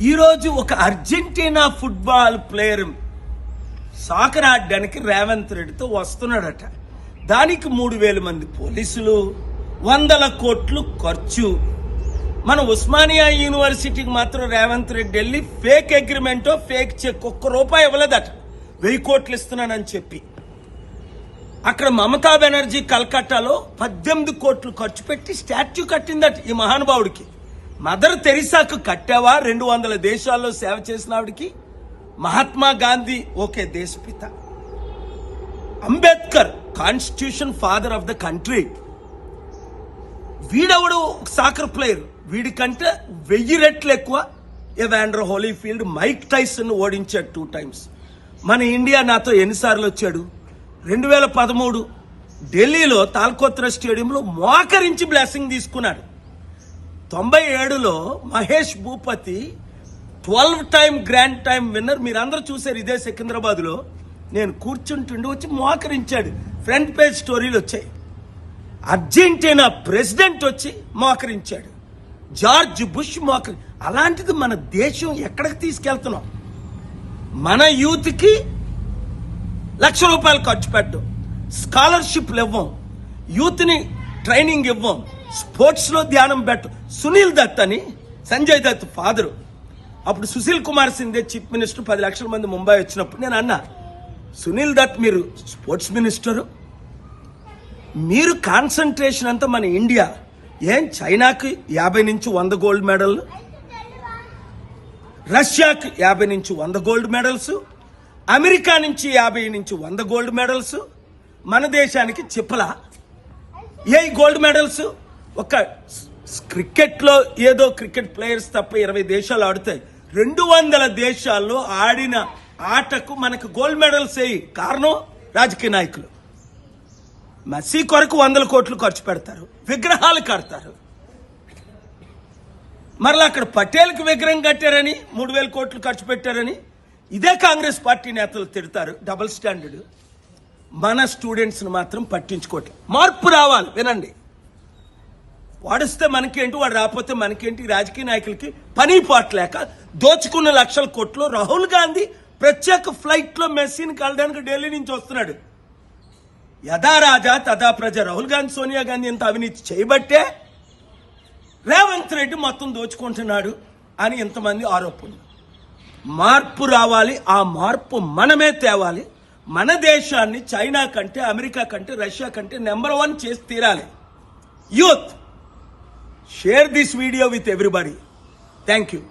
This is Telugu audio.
ఈరోజు ఒక అర్జెంటీనా ఫుట్బాల్ ప్లేయర్ సాకర్ ఆడడానికి రేవంత్ రెడ్డితో వస్తున్నాడట. దానికి 3,000 మంది పోలీసులు, 100 కోట్లు ఖర్చు. మన ఉస్మానియా యూనివర్సిటీకి మాత్రం రేవంత్ రెడ్డి వెళ్ళి ఫేక్ అగ్రిమెంటో ఫేక్ చెక్ ₹1 ఇవ్వలేదట. 1000 కోట్లు ఇస్తున్నానని చెప్పి అక్కడ మమతా బెనర్జీ కల్కట్టాలో 18 కోట్లు ఖర్చు పెట్టి స్టాచ్యూ కట్టిందట ఈ మహానుభావుడికి. మదర్ తెరిసాకు కట్టావా? 200 దేశాల్లో సేవ చేసిన ఆవిడికి. మహాత్మా గాంధీ ఓకే దేశపిత, Ambedkar constitution father of the country. వీడెవడు సాకర్ ప్లేయర్, వీడికంటే 1000 రెట్లు ఎక్కువ ఎవాండర్ హోలీఫీల్డ్ మైక్ టైసన్ ఓడించాడు 2 times. మన ఇండియా నాతో ఎన్నిసార్లు వచ్చాడు? 2013 ఢిల్లీలో తాల్కోత్రా స్టేడియంలో మోకరించి బ్లెస్సింగ్ తీసుకున్నాడు. 97లో Mahesh Bhupathi 12 time grand time winner. మీరందరూ చూశారు ఇదే సికింద్రాబాద్లో. నేను కూర్చుంటుండి వచ్చి మోకరించాడు. ఫ్రంట్ పేజ్ స్టోరీలు వచ్చాయి. అర్జెంటీనా ప్రెసిడెంట్ వచ్చి మోకరించాడు. జార్జ్ బుష్ అలాంటిది మన దేశం ఎక్కడికి తీసుకెళ్తున్నాం? మన యూత్కి ₹1,00,000 ఖర్చు పెట్టడం, స్కాలర్షిప్లు ఇవ్వం, యూత్ని ట్రైనింగ్ ఇవ్వం, స్పోర్ట్స్లో ధ్యానం పెట్టం. సునీల్ దత్ అని సంజయ్ దత్ ఫాదరు, అప్పుడు సుశీల్ కుమార్ సింధే చీఫ్ మినిస్టర్, 10 లక్షల మంది ముంబై వచ్చినప్పుడు నేను అన్నా, సునీల్ దత్ మీరు స్పోర్ట్స్ మినిస్టరు, మీరు కాన్సన్ట్రేషన్ అంతా మన ఇండియా. ఏం చైనాకి 50 నుంచి 100 గోల్డ్ మెడల్, రష్యాకి 50 నుంచి 100 గోల్డ్ మెడల్స్, అమెరికా నుంచి 50 నుంచి 100 గోల్డ్ మెడల్స్, మన దేశానికి చిప్పల ఏ గోల్డ్ మెడల్స్? ఒక క్రికెట్లో ఏదో క్రికెట్ ప్లేయర్స్ తప్ప 20 దేశాలు ఆడుతాయి. 200 దేశాల్లో ఆడిన ఆటకు మనకు గోల్డ్ మెడల్స్ వేయి. కారణం రాజకీయ నాయకులు. మెస్సీ కొరకు 100 కోట్లు ఖర్చు పెడతారు, విగ్రహాలు కడతారు. మరలా అక్కడ పటేల్కి విగ్రహం కట్టారని 3,000 కోట్లు ఖర్చు పెట్టారని ఇదే కాంగ్రెస్ పార్టీ నేతలు తిడతారు. Double standard. మన స్టూడెంట్స్ని మాత్రం పట్టించుకోవట్లేదు. మార్పు రావాలి. వినండి, వాడిస్తే మనకేంటి, వాడు రాకపోతే మనకేంటి? రాజకీయ నాయకులకి పని పాటలేక దోచుకున్న 1,00,000 కోట్లు. రాహుల్ గాంధీ ప్రత్యేక ఫ్లైట్లో మెస్సీని కలడానికి ఢిల్లీ నుంచి వస్తున్నాడు. యథా రాజా తథా ప్రజ. రాహుల్ గాంధీ, సోనియా గాంధీ ఎంత అవినీతి చేయబట్టే రేవంత్ రెడ్డి మొత్తం దోచుకుంటున్నాడు అని ఇంతమంది ఆరోపణలు. మార్పు రావాలి. ఆ మార్పు మనమే తేవాలి. మన దేశాన్ని చైనా కంటే, అమెరికా కంటే, రష్యా కంటే నెంబర్ 1 చేసి తీరాలి. Youth, share this video with everybody. Thank you.